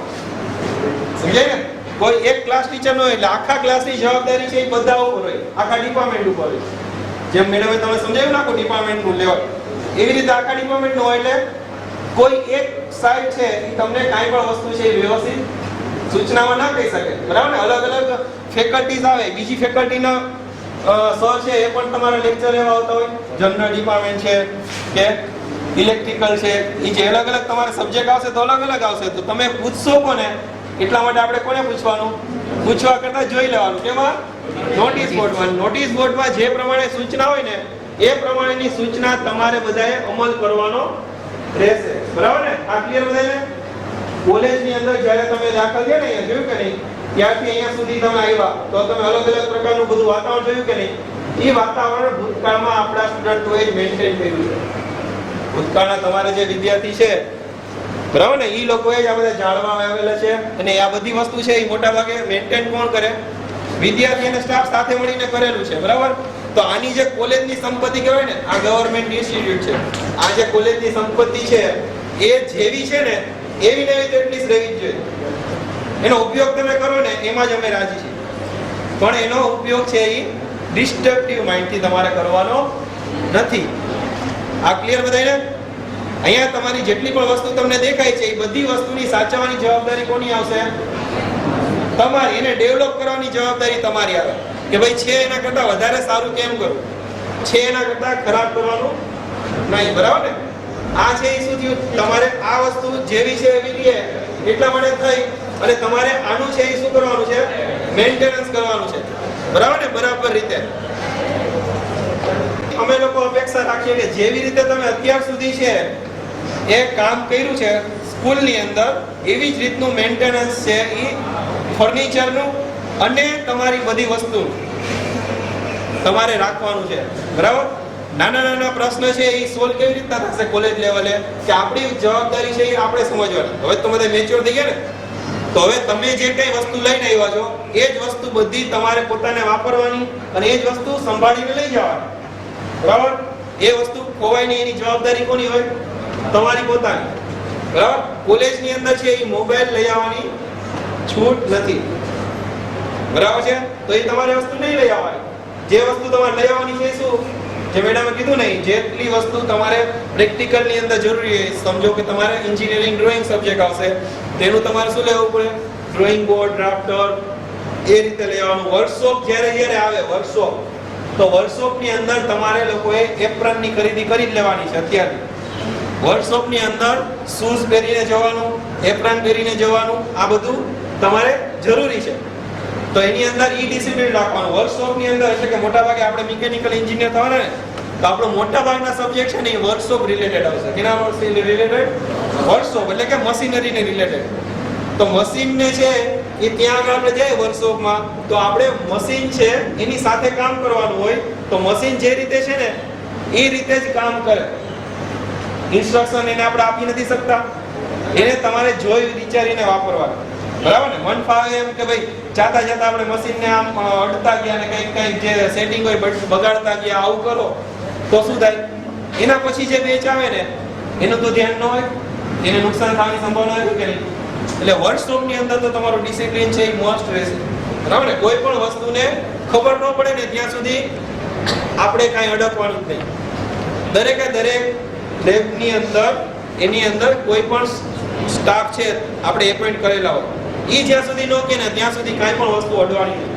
G: સમજાય ને? કોઈ એક ક્લાસ ટીચર ન હોય એટલે આખા ક્લાસની જવાબદારી છે એ બધા ઉપર હોય, આખા ડિપાર્ટમેન્ટ ઉપર હોય. જેમ મેડમે તમને સમજાવ્યું ને આખું ડિપાર્ટમેન્ટનું લેવલ, એવી રીતે આખા ડિપાર્ટમેન્ટનું હોય. એટલે કોઈ એક સાઈડ છે એ તમને કાંઈ પણ વસ્તુ છે એ વ્યવસ્થિત સૂચનામાં ના કહી શકે. બરાબર ને? અલગ અલગ ફેકલ્ટીઝ આવે, બીજી ફેકલ્ટીના સર છે એ પણ તમારા લેક્ચર એવા આવતા હોય. જનરલ ડિપાર્ટમેન્ટ છે કે ઇલેક્ટ્રિકલ છે, એ જે અલગ અલગ તમારા સબ્જેક્ટ આવશે તો અલગ અલગ આવશે. તો તમે પૂછશો કોને? એટલા માટે આપણે કોને પૂછવાનું? પૂછવા કરતા જોઈ લેવાનું. કેમાં? નોટિસ બોર્ડમાં. નોટિસ બોર્ડમાં જે પ્રમાણે સૂચના હોય ને એ પ્રમાણેની સૂચના તમારે બધાએ અમલ કરવાનો રહેશે. બરાબર ને? આ ક્લિયર બધાને? કોલેજની અંદર જ્યારે તમે દાખલ થયા ને, અહીંયા જોયું કે નહીં, ત્યારથી અહીંયા સુધી તમે આવ્યા તો તમે અલગ અલગ પ્રકારનું બધું વાતાવરણ જોયું કે નહીં? એ વાતાવરણ ભૂતકાળમાં આપણા સ્ટુડન્ટોએ જ મેન્ટેન કર્યું છે. ભૂતકાળના તમારા જે વિદ્યાર્થી છે, બરાબર ને, એ લોકોએ જ આ બધા જાળવા આવેલા છે. અને આ બધી વસ્તુ છે એ મોટા ભાગે મેન્ટેન કોણ કરે? વિદ્યાર્થી અને સ્ટાફ સાથે મળીને કરેલું છે. બરાબર? તો આની જે કોલેજની સંપત્તિ કહેવાય ને, આ ગવર્મેન્ટ ઇન્સ્ટિટ્યૂટ છે, આ જે કોલેજની સંપત્તિ છે એ જેવી છે ને એવી ને એવી તેટલી જ રહેવી જ જોઈએ. એનો ઉપયોગ તમે કરો ને એમાં જ અમે રાજી છીએ, પણ એનો ઉપયોગ છે એ ડિસ્ટ્રક્ટિવ માઇન્ડથી તમારે કરવાનો નથી. આ ક્લિયર બધાને? અહીંયા તમારી જેટલી પણ વસ્તુ તમને દેખાય છે એ બધી વસ્તુની સાચવવાની જવાબદારી કોની આવશે? તમારી. એને ડેવલપ કરવાની જવાબદારી તમારી આવે કે ભાઈ છે એના કરતાં વધારે સારું કેમ કરવું, છે એના કરતાં ખરાબ કરવાનું નહીં. બરાબર ને? આ છે એ શું થયું, તમારે આ વસ્તુ જેવી છે એવી રહે એટલા માટે થઈ અને તમારે આનું છે એ શું કરવાનું છે? મેન્ટેનન્સ કરવાનું છે. બરાબર ને? બરાબર રીતે અમે લોકો અપેક્ષા રાખીએ કે જેવી રીતે તમે અત્યાર સુધી છે એ કામ કર્યું છે સ્કૂલની અંદર, એવી જ રીતનું મેન્ટેનન્સ છે એ ફર્નિચરનું અને તમારી બધી વસ્તુ તમારે રાખવાનું છે. બરાબર? નાના નાના પ્રશ્ન છે એ સોલ્વ કેવી રીતના થશે કોલેજ લેવલે, કે આપણી જવાબદારી છે એ આપણે સમજવાની. હવે તો બધા મેચ્યોર થઈ ગયા ને, તો હવે તમે જે કઈ વસ્તુ લઈને આવ્યા છો એ જ વસ્તુ બધી તમારે પોતાને વાપરવાની અને એ જ વસ્તુ સંભાળીને લઈ જવાની. બરાબર? એ વસ્તુ ખોવાય નહીં એની જવાબદારી કોની હોય? તમારી પોતાની. બરાબર? કોલેજની અંદર છે એ મોબાઈલ લઈ આવવાની છૂટ નથી. બરાબર છે? તો એ તમારે વસ્તુ નહીં લઈ આવવાની. જે વસ્તુ તમારે લઈ આવવાની છે શું, જે મેડમે કીધું નહીં, જેટલી વસ્તુ તમારે પ્રેક્ટિકલની અંદર જરૂરી છે, સમજો કે તમારે એન્જિનિયરિંગ ડ્રોઈંગ સબ્જેક્ટ આવશે, તેનું તમારે શું લેવું પડે? ડ્રોઈંગ બોર્ડ, ડ્રાફ્ટર, એ રીતે લઈ આવવાનું. વર્કશોપ જ્યારે આવે વર્કશોપ, તો વર્કશોપની અંદર તમારે લોકોએ એપ્રનની ખરીદી કરી જ લેવાની છે અત્યારથી. વર્કશોપની અંદર શૂઝ પહેરીને જવાનું, એપ્રન પહેરીને જવાનું, આ બધું તમારે જરૂરી છે. તો એની અંદર ઈ ડિસિપ્લિન રાખવાનું. વર્કશોપની અંદર એટલે કે મોટા ભાગે આપણે મિકેનિકલ એન્જિનિયર થવાના ને, તો આપણો મોટા ભાગના સબ્જેક્ટ છે ને એ વર્કશોપ રિલેટેડ આવશે. કેના રિલેટેડ? વર્કશોપ એટલે કે મશીનરીને રિલેટેડ. તો મશીનને છે એ ત્યાં આગળ આપણે જઈએ વર્કશોપમાં, તો આપણે મશીન છે એની સાથે કામ કરવાનું હોય, તો તો મશીન જે રીતે છે ને એ રીતે જ કામ કરે. ઇન્સ્ટ્રક્શન એને આપણે આપી નથી શકતા, એને તમારે જોઈ વિચારીને વાપરવાનું, બરાબર ને? મન ફાવે એમ કે ભાઈ જાતા જાતા આપણે મશીનને આમ અડતા ગયા ને કંઈક જે સેટિંગ હોય બગાડતા ગયા, આવું કરો તો શું થાય? એના પછી જે બેચ આવે ને એનું તો ધ્યાન ન હોય, એને નુકસાન થવાની સંભાવના હોય કે નહીં? એટલે વર્કશોપની અંદર તો તમારું ડિસિપ્લિન છે એ મોસ્ટ રહેશે, બરાબર ને? કોઈ પણ વસ્તુને ખબર ન પડે ને ત્યાં સુધી આપણે કાંઈ અડકવાનું જ નહીં. દરેકે દરેક લેબની અંદર એની અંદર કોઈ પણ સ્ટાફ છે આપણે એપોઇન્ટ કરેલા હોય, એ જ્યાં સુધી ન કે ને ત્યાં સુધી કાંઈ પણ વસ્તુ અડવાની નહીં,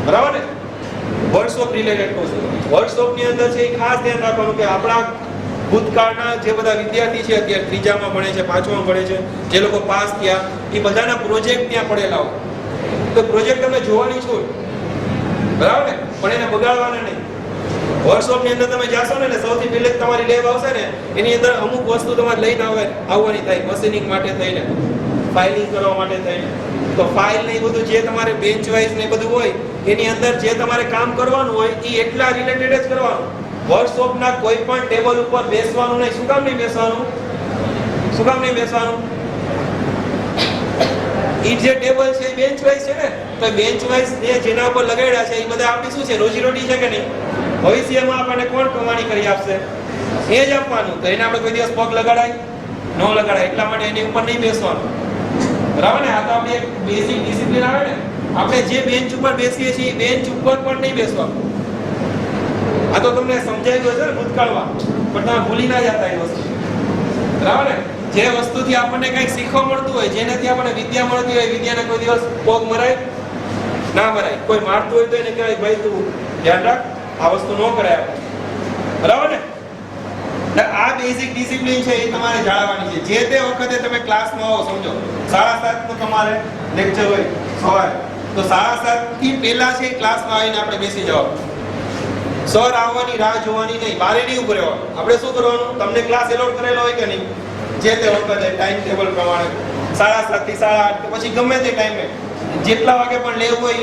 G: બરાબર ને? વર્કશોપ રિલેટેડ કહું છું. વર્કશોપની અંદર છે એ ખાસ ધ્યાન રાખવાનું કે આપણા ભૂતકાળના જે બધા વિદ્યાર્થી છે, અત્યારે ત્રીજામાં ભણે છે, પાંચમામાં ભણે છે, જે લોકો પાસ થયા, એ બધાના પ્રોજેક્ટ ત્યાં પડેલા હોય. તો પ્રોજેક્ટ તમે જોવાની છો, બરાબર ને? પણ એને બગાડવાના નહીં. વર્કશોપની અંદર તમે જાશો ને સૌથી પહેલે તમારી લેબ આવશે ને એની અંદર અમુક વસ્તુ તમારે લઈને આવવાની થાય, મશીનિંગ માટે થઈને, ફાઇલિંગ કરવા માટે થઈને. તો ફાઇલ ને એ બધું જે તમારે બેન્ચ વાઇઝ ને બધું હોય એની અંદર જે તમારે કામ કરવાનું હોય એ એટલા રિલેટેડ જ કરવાનું. વર્કશોપના કોઈ પણ ટેબલ ઉપર બેસવાનું નહીં. શું કામ નહીં બેસવાનું? શું કામ નહીં બેસવાનું? એ જે ટેબલ છે એ બેન્ચ વાઇઝ છે ને, તો બેન્ચ વાઇઝ જેના ઉપર લગાડ્યા છે એ બધા આપણી શું છે? રોજીરોટી છે કે નહીં? ભવિષ્યમાં આપણને કોણ કમાણી કરી આપશે? એ જ આપવાનું. તો એને આપણે કોઈ દિવસ પગ લગાડાય ન લગાડાય, એટલા માટે એની ઉપર નહીં બેસવાનું, બરાબર ને? આ તો આપણે એક બેસિક ડિસિપ્લિન આવે ને. આપણે જે બેન્ચ ઉપર બેસીએ છીએ એ બેન્ચ ઉપર પણ નહીં બેસવાનું. આ તો તમને સમજાવ્યું હશે ને ભૂતકાળમાં, પણ તમે ભૂલી ના જતા એ વસ્તુ, બરાબર ને? જે વસ્તુથી આપણને કંઈક શીખવા મળતું હોય, જેનાથી આપણને વિદ્યા મળતી હોય, વિદ્યાને કોઈ દિવસ પગ મરાય ના મરાય. કોઈ મારતું હોય તો એને કહેવાય ભાઈ તું ધ્યાન રાખ, આ વસ્તુ ન કરાય, બરાબર ને? આ બેઝિક ડિસિપ્લિન છે એ તમારે જાળવવાની છે. જે તે વખતે તમે ક્લાસમાં આવો, સમજો 7:30 નો તમારે લેક્ચર હોય સવારે, તો 7:30 થી પહેલા છે ક્લાસમાં આવીને આપણે બેસી જવાનું. સર આવવાની રાહ જોવાની નહીં, બારે નહીં ઉભો રહેવાનું. આપણે શું કરવાનું? તમને ક્લાસ એલોટ કરેલો હોય કે નહીં, જે તે વખતે ટાઈમ ટેબલ પ્રમાણે 7:30 થી 8:30 કે પછી ગમે તે ટાઈમે જેટલા વાગે પણ લેવું હોય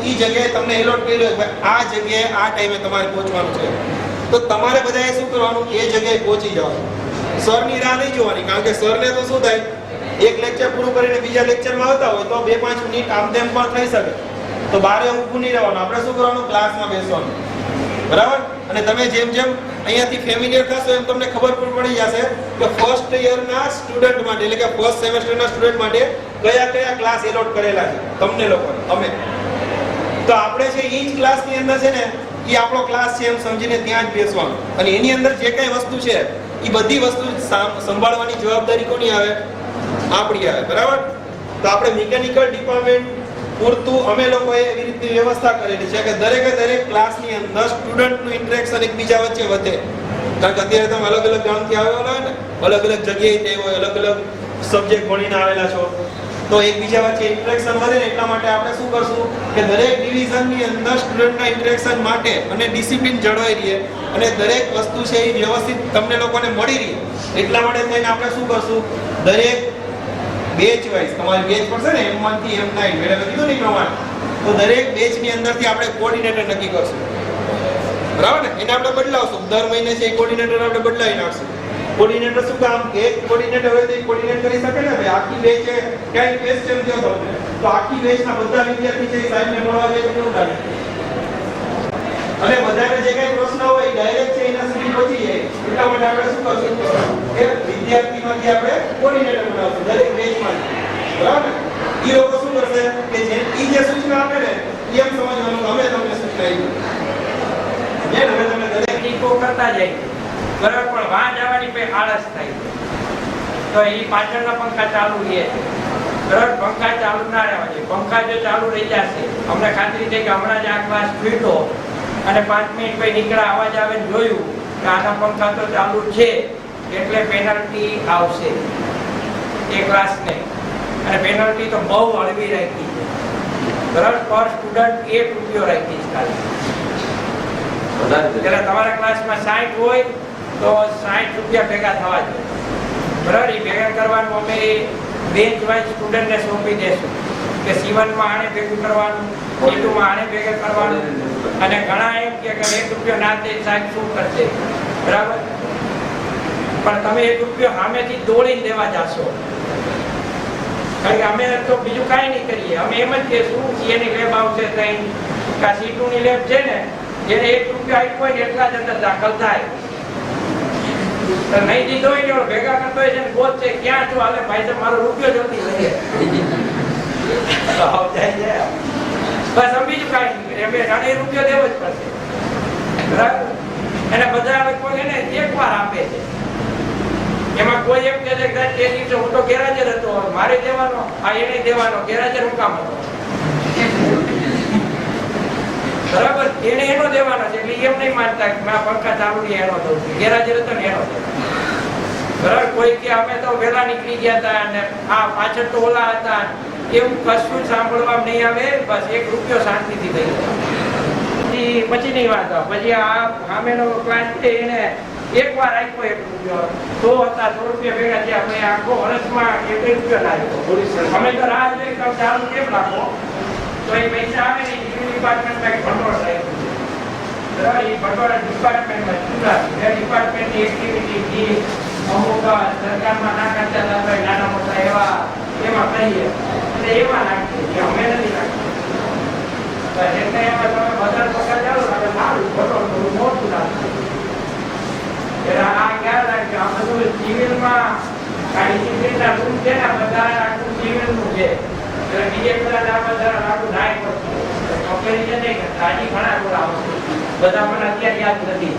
G: એ જગ્યાએ તમને એલોટ કરેલું હોય, આ જગ્યાએ આ ટાઈમે તમારે પહોંચવાનું છે. તો તમારે બધાએ શું કરવાનું? એ જગ્યાએ પહોંચી જવાનું. સરની રાહ નહીં જોવાની, કારણ કે સરને તો શું થાય, એક લેક્ચર પૂરું કરીને બીજા લેક્ચરમાં આવતા હોય તો 2-5 મિનિટ આમ તેમ પણ થઈ શકે. તો બારે ઊભું નહીં રહેવાનું, આપણે શું કરવાનું? ક્લાસમાં બેસવાનું, બરાબર? અને તમે જેમ જેમ અહીંયાથી ફેમિલિયર થશો એમ તમને ખબર પણ પડી જશે કે ફર્સ્ટ યરના સ્ટુડન્ટ માટે, એટલે કે ફર્સ્ટ સેમેસ્ટરના સ્ટુડન્ટ માટે કયા કયા ક્લાસ એલોટ કરેલા છે તમને લોકોને, અમે. તો આપણે છે એ જ ક્લાસની અંદર છે ને એ આપણો ક્લાસ છે એમ સમજીને ત્યાં જ બેસવાનું. અને એની અંદર જે કઈ વસ્તુ છે એ બધી વસ્તુ સંભાળવાની જવાબદારી કોની આવે? આપણી આવે, બરાબર? તો આપણે મિકેનિકલ ડિપાર્ટમેન્ટ પૂરતું અમે લોકોએ એવી રીતની વ્યવસ્થા કરેલી છે કે દરેકે દરેક ક્લાસની અંદર સ્ટુડન્ટનું ઇન્ટરેક્શન એકબીજા વચ્ચે વધે. કારણ કે અત્યારે તમે અલગ અલગ ગામથી આવેલા હોય ને, અલગ અલગ જગ્યાએથી હોય, અલગ અલગ સબ્જેક્ટ ભણીને આવેલા છો, તો એકબીજા વચ્ચે ઇન્ટરેક્શન વધે ને એટલા માટે આપણે શું કરશું કે દરેક ડિવિઝનની અંદર સ્ટુડન્ટના ઇન્ટરેક્શન માટે અને ડિસિપ્લિન જળવાઈ રહે અને દરેક વસ્તુ છે એ વ્યવસ્થિત તમને લોકોને મળી રહે, એટલા માટે થઈને આપણે શું કરશું? દરેક બેચ વાઇઝ તમારી બેચ પડશે ને M1 થી M9 મેડમે કીધું ને પ્રમાણે, તો દરેક બેચની અંદરથી આપણે કોઓર્ડિનેટર નક્કી કરશું, બરાબર ને? એને આપણે બદલાવશું. દર મહિને છે એ કોઓર્ડિનેટર આપણે બદલાવી નાખશું. કોઓર્ડિનેટર શું કામ? એક કોઓર્ડિનેટર હોય તો એ કોઓર્ડિનેટ કરી શકે ને ભાઈ. આખી બેચ છે ક્યાંય ક્વેશ્ચન થયો તો આખી બેચના બધા વિદ્યાર્થી છે એ સાહેબને મળવા જાય કેવું લાગે? અને બધાને જે કઈ પ્રશ્ન હોય ડાયરેક્ટ છે એના સુધી પહોંચી જાય. એટલા માટે આપણે શું કરશું કે વિદ્યાર્થીમાંથી આપણે કોઓર્ડિનેટર બનાવશું દરેક બેચમાંથી, બરાબર? એ લોકો શું કરશે કે જે સૂચના આપે ને એમ સમજવાનું અમે તમને સૂચના આપી જે હવે તમે દરેક
H: ટીકો કરતા જાય, બરાબર? પણ વાં જવાની પે આળસ થાય તો એ પાછળના પંખા ચાલુ રહે, બરાબર? પંખા ચાલુ ના રહેવા જોઈએ. પંખા જો ચાલુ રહી જશે, અમને ખાતરી છે કે હમણાં જ આ ક્લાસ ફીટો અને 5 મિનિટ પછી નીકળા અવાજ આવે જોયું કે આના પંખા તો ચાલુ છે એટલે પેનલ્ટી આવશે એ ક્લાસને. અને પેનલ્ટી તો બહુ હળવી રાખી છે, બરાબર? પર સ્ટુડન્ટ 1 રૂપિયો રાખી છે ખાલી. એટલે તમારા ક્લાસમાં 60 હોય તો 60 રૂપિયા ભેગા થવા જોઈએ, બરાબર? એ ભેગા કરવાનું અમે બેન્ચ વાઇઝ સ્ટુડન્ટને સોંપી દેશું કે C1 માં આને ભેગું કરવાનું, C2 માં આને ભેગા કરવાનું, અને ઘણા એમ કે 1 રૂપિયો ના દે સાહેબ શું કરશે, બરાબર? પણ તમે 1 રૂપિયો સામેથી દોડીને દેવા જાશો, કારણ કે અમે તો બીજું કાંઈ નહીં કરીએ. અમે એમ જ કહેશું સીએની લેબ આવશે ત્યાં કા સીટુની લેબ છે ને, એને 1 રૂપિયો આપ્યો હોય ને એટલા જ અંદર દાખલ થાય. તો નહીં દીધો હોય ને ભેગા કરતો હોય છે ને ગોત છે ક્યાં છું, હાલે ભાઈ તો મારો રૂપિયો જોતી લઈએ બસ. અમે બીજું કાંઈ નહીં કરીએ, અમે જાણે રૂપિયો દેવો જ પડશે, બરાબર? એને બધા લોકો એને એકવાર આપે છે. એમાં કોઈ એમ કહે છે કે તે દિવસે હું તો ગેરહાજર હતો, મારે દેવાનો, આ એને દેવાનો, ગેરહાજર હું કામ હતો, બરાબર? એને એનો દેવાનો છે એટલે એમ નહીં માનતા કે મેં પંખા ચાલુ નહીં એનો દઉં છું, ગેરહાજર હતો ને એનો દઉં, બરાબર? કોઈ કે અમે તો વહેલા નીકળી ગયા હતા અને આ પાછળ તો ઓલા હતા, એવું કશું સાંભળવા નહીં આવે. બસ 1 રૂપિયો શાંતિથી થઈ જાય. પછીની વાત પછી આ સામેનો ક્લાસ છે એને એકવાર આપ્યો 1 રૂપિયો, 100 હતા, 100 રૂપિયા ભેગા થયા, અમે આખો વર્ષમાં 1 રૂપિયો લાગ્યો. અમે તો રાહ જોઈ તો ચાલુ કેમ રાખો, તો એ પૈસા આવે ને ડિપાર્ટમેન્ટમાં એક ભંડોળ રાખ્યું, બરાબર? એ ભંડોળ ડિપાર્ટમેન્ટમાં ચૂંટાયું. એ ડિપાર્ટમેન્ટની એક્ટિવિટી અમુક સરકારમાં ના કરતા હતા નાના મોટા એવા એમાં કહીએ એટલે એમાં નાખીએ, અમે નથી નાખીએ. એટલે એમાં તમે બધા પગાર ચાલો એટલે સારું, ભંડોળ થોડું મોટું નાખીએ. આ ખ્યાલ રાખજો, આ બધું સિવિલમાં ડિસિપ્લિનના રૂમ છે ને બધા આખું સિવિલનું છે, એટલે બીજે બધા આ બધા આખું નાય પડતું કમ્પેરિઝન નહીં કરતા. હજી ઘણા બોલાવો બધા મને અત્યારે યાદ નથી,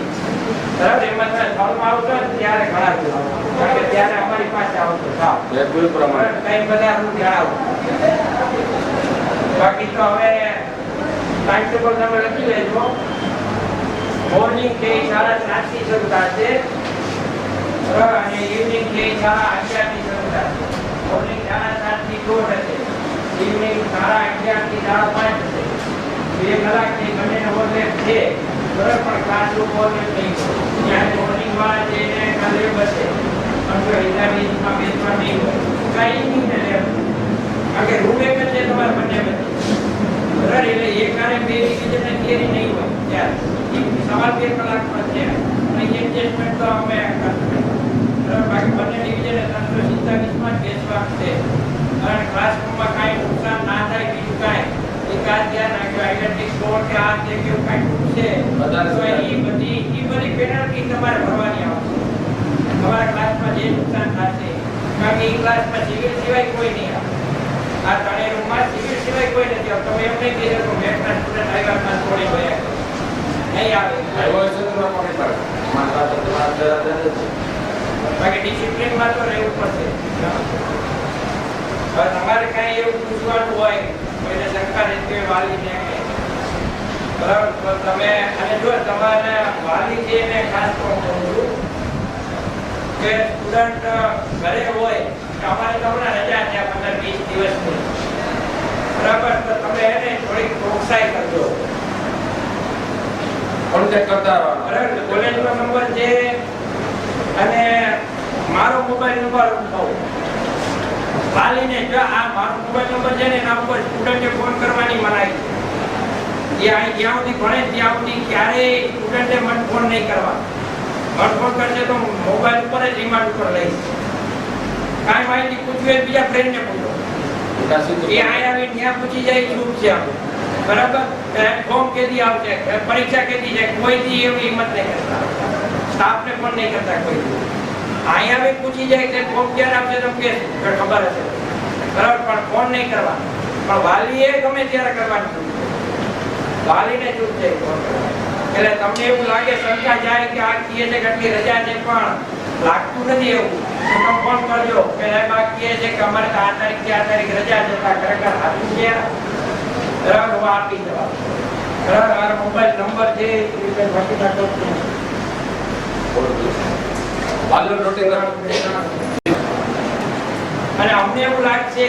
H: બરાબર? એમાં તમે સ્થળમાં આવશો ને ત્યારે ઘણા બોલાવો, કારણ કે ત્યારે અમારી પાસે આવતો સાવ કઈ બધા રૂમ જણાવો. બાકી તો હવે ટાઈમ ટેબલ તમે લખી લેજો. મોર્નિંગ છે 7:30 થી શરૂ થશે અને ઇવનિંગ છે 11:30 થી શરૂ થશે. મોર્નિંગ 7:30 થી 2 હશે, ઇવનિંગ 11:30 થી 5:30 હશે. 2 કલાકની બંનેનો ઓવરલેપ છે, બરાબર? પણ ક્લાસરૂમ ઓવરલેપ નહીં. ત્યાં મોર્નિંગ વાળા જઈને કાલે બસે પણ હિસાબીમાં બેસવા નહીં હોય, કાંઈ નહીં ને લેબ, કારણ કે રૂમ એક જ છે તમારે બંને વચ્ચે, બરાબર? એટલે એક અને 2 ડિવિઝન થિયરી નહીં હોય ત્યારે સવાર 2 કલાકમાં છે અને એડજસ્ટમેન્ટ તો અમે કરશું, બરાબર? બાકી બંને ડિવિઝન 347માં જ બેસવાનું છે અને ક્લાસરૂમમાં કાંઈ નુકસાન ના થાય બીજું કાંઈ એકાદ ધ્યાન રાખજો. આઈડેન્ટિક સ્કોર કે આ જે કેવું કાંઈ છે તો એ બધી પેનલ્ટી તમારે ભરવાની આવશે તમારા ક્લાસમાં જે નુકસાન થશે, કારણ કે એ ક્લાસમાં સિવિલ સિવાય કોઈ નહીં આવે. આ 3 રૂમમાં સિવિલ સિવાય કોઈ નથી આવતું. તમે એમ નહીં કહી શકો મેથના સ્ટુડન્ટ આવ્યા થોડી ગયા નહીં આવે, બાકી ડિસિપ્લિનમાં તો રહેવું પડશે. હવે તમારે કાંઈ એવું પૂછવાનું હોય કોઈને શંકા રહેતી હોય વાલીને, બરાબર? તો તમે અને જો તમારે વાલી છે એને ખાસ તો કહું છું કે સ્ટુડન્ટ ઘરે હોય કે અમારે તો હમણાં રજા છે 15-20 દિવસની, બરાબર? તો તમે એને થોડીક પ્રોત્સાહિત કરજો, કોન્ટેક્ટ કરતા રહો, બરાબર? કોલેજનો નંબર છે અને મારો મોબાઈલ નંબર કહું વાલીને, જો આ મારો મોબાઈલ નંબર છે ને એના ઉપર સ્ટુડન્ટે ફોન કરવાની મનાઈ છે. એ અહીં જ્યાં સુધી ભણે ત્યાં સુધી ક્યારેય સ્ટુડન્ટે મને ફોન નહીં કરવા. મને ફોન કરશે તો મોબાઈલ ઉપર જ રિમાન્ડ ઉપર લઈશ. કાંઈ માહિતી પૂછવી હોય બીજા ફ્રેન્ડને પૂછો, એ અહીં આવીને ત્યાં પૂછી જાય શું છે આપણું, બરાબર? ફોર્મ કેદી આવશે, પરીક્ષા કેદી છે, કોઈથી એવી હિંમત નહીં કરતા, સ્ટાફને પણ નહીં કરતા કોઈ. અહીંયા બી પૂછી જાય કે ફોર્મ ક્યારે આપશે તો કે ખબર હશે, બરાબર? પણ ફોન નહીં કરવા. પણ વાલીએ ગમે ત્યારે કરવાનું, વાલીને ચૂપ છે ફોન કરવા. એટલે તમને એવું લાગે શંકા જાય કે આ કહે છે કે આટલી રજા છે પણ લાગતું નથી એવું, તો તમે ફોન કરજો કે સાહેબ આ કહે છે કે અમારે તો 8 તારીખથી 8 તારીખ રજા છે, ખરેખર સાચું છે, બરાબર? આપી જવા, બરાબર? મારો મોબાઈલ નંબર છે એ રીતે લખી નાખો. અને અમને એવું લાગશે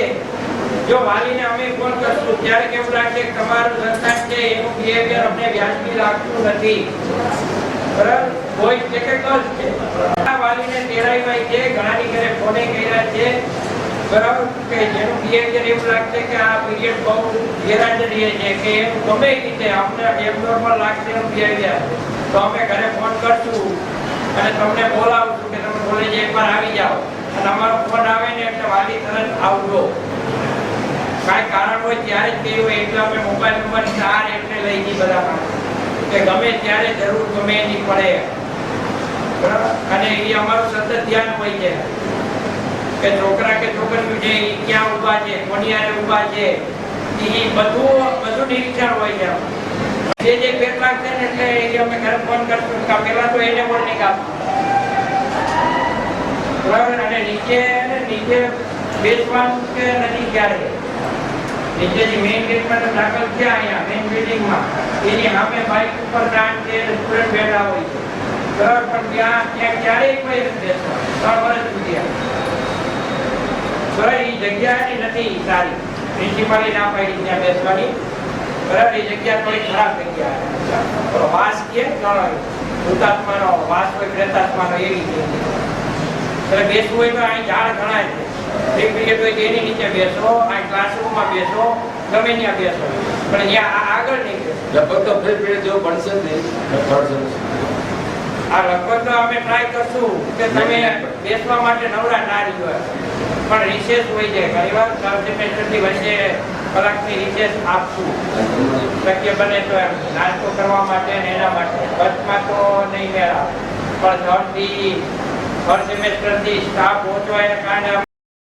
H: જો વાલીને અમે ફોન કરશું ત્યારે કેવું લાગશે કે તમારું સંસ્થાન છે એનું બિહેવિયર અમને વ્યાજબી લાગતું નથી, બરાબર? કોઈ ટેકેકલ છે વાલીને તેડાઈ છે, ઘણાની ઘરે ફોને કર્યા છે બરાબર કે જેનું બિહેવિયર એવું લાગશે કે આ પીરિયડ બહુ ગેરહાજરી છે કે એનું ગમે એ રીતે અમને એબનોર્મલ લાગશે એનું બિહેવિયર, તો અમે ઘરે ફોન કરશું અને તમને બોલાવશું કે તમે કોલેજે એકવાર આવી જાઓ, અને અમારો ફોન આવે ને એટલે વાલી તરત આવજો. કાંઈ કારણ હોય ત્યારે જ કહ્યું હોય એટલે અમે મોબાઈલ નંબર 4 એટલે લઈ જઈ બધા પાસે કે ગમે ત્યારે જરૂર ગમે એની પડે, બરાબર. અને એ અમારું સતત ધ્યાન હોય છે કે છોકરા કે છોકરીઓ છે એ ક્યાં ઊભા છે, કોની હારે ઊભા છે, એ બધું નિરીક્ષણ હોય છે. જે પેટ લાગશે ને એટલે એ અમે ઘરે ફોન કરશું કે પહેલા તો એને વોર્નિંગ આપશું, બરાબર. અને નીચે બેસવાનું કે નથી ક્યારે નીચે જે મેઇન ગેટમાં દાખલ થયા અહીંયા મેઇન બિલ્ડિંગમાં એની સામે બાઇક ઉપર સ્ટાન્ડ છે, સ્ટુડન્ટ બેઠા હોય છે, બરાબર. પણ ત્યાં ક્યારેય કોઈ નથી બેસવાનું 3 વર્ષ સુધી. બરાબર. એ જગ્યા નથી સારી, પ્રિન્સિપાલે ના પાડી ત્યાં બેસવાની, બરાબર. એ જગ્યા થોડી ખરાબ જગ્યા, વાસ કે ભૂતાત્માનો વાસ હોય, પ્રેતાત્માનો એવી જગ્યા. બેસવું હોય તો અહીં ઝાડ ઘણા છે, એક પીરિયડ હોય એની નીચે બેસો, આ ક્લાસરૂમમાં બેસો, ગમે ત્યાં બેસો, પણ ત્યાં આગળ નહીં બેસો.
B: લગભગ તો ફરી પીરિયડ જેવું ભણશે જ નહીં.
H: આ લગભગ તો અમે ટ્રાય કરશું કે તમે બેસવા માટે નવરા ના રહ્યો, પણ રિસેસ હોય છે ઘણી વાર 3 સેમેસ્ટરની વચ્ચે કલાકની રિસેસ આપશું, શક્ય બને તો એમ નાસ્તો કરવા માટે ને એના માટે. બસમાં તો નહીં મેળા, પણ 3 સેમેસ્ટરથી સ્ટાફ ઓછો એને કારણે